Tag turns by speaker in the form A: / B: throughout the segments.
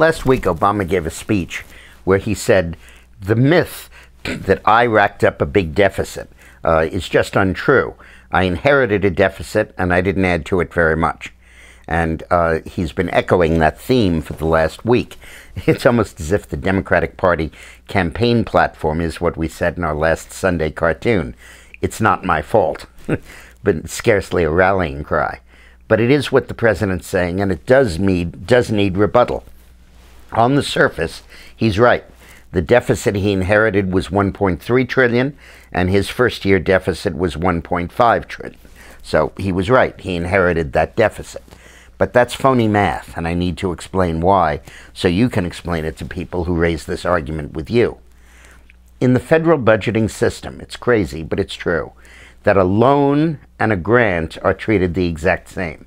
A: Last week, Obama gave a speech where he said the myth that I racked up a big deficit is just untrue. I inherited a deficit, and I didn't add to it very much. And he's been echoing that theme for the last week. It's almost as if the Democratic Party campaign platform is what we said in our last Sunday cartoon. It's not my fault, but it's scarcely a rallying cry. But it is what the president's saying, and it does need rebuttal. On the surface, he's right. The deficit he inherited was $1.3 trillion, and his first-year deficit was $1.5 trillion. So he was right. He inherited that deficit. But that's phony math, and I need to explain why, so you can explain it to people who raise this argument with you. In the federal budgeting system, it's crazy, but it's true, that a loan and a grant are treated the exact same.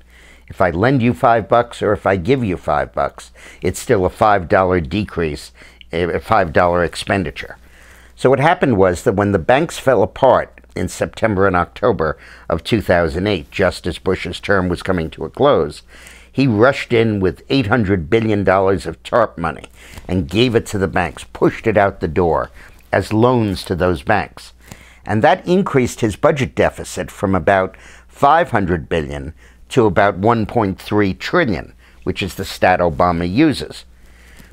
A: If I lend you $5 or if I give you $5, it's still a $5 decrease, a $5 expenditure. So what happened was that when the banks fell apart in September and October of 2008, just as Bush's term was coming to a close, he rushed in with $800 billion of TARP money and gave it to the banks, pushed it out the door as loans to those banks. And that increased his budget deficit from about $500 billion to about $1.3 trillion, which is the stat Obama uses.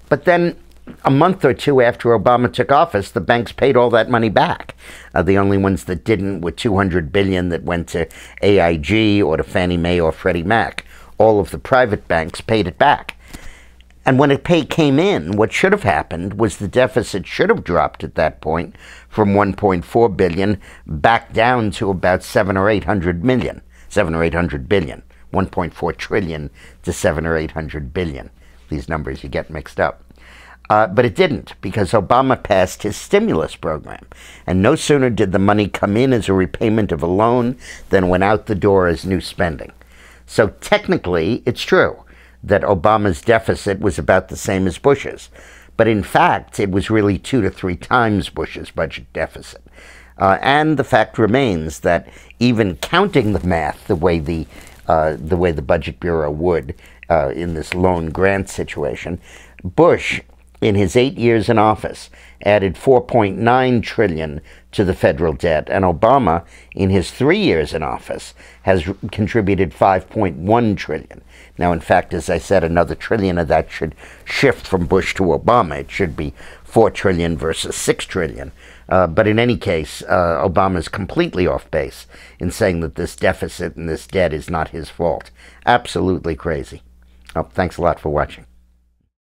A: But then a month or two after Obama took office, the banks paid all that money back. The only ones that didn't were $200 billion that went to AIG or to Fannie Mae or Freddie Mac. All of the private banks paid it back. And when it came in, what should have happened was the deficit should have dropped at that point from $1.4 billion back down to about $700 or $800 billion. 1.4 trillion to 700 or 800 billion. These numbers you get mixed up. But it didn't, because Obama passed his stimulus program. And no sooner did the money come in as a repayment of a loan than went out the door as new spending. So technically, it's true that Obama's deficit was about the same as Bush's. But in fact, it was really 2 to 3 times Bush's budget deficit. And the fact remains that even counting the math the way the Budget Bureau would in this loan grant situation, Bush, in his 8 years in office, added $4.9 trillion to the federal debt, and Obama, in his 3 years in office, has contributed $5.1 trillion. Now, in fact, as I said, another trillion of that should shift from Bush to Obama. It should be $4 trillion versus $6 trillion. But in any case, Obama's completely off base in saying that this deficit and this debt is not his fault. Absolutely crazy. Oh, thanks a lot for watching.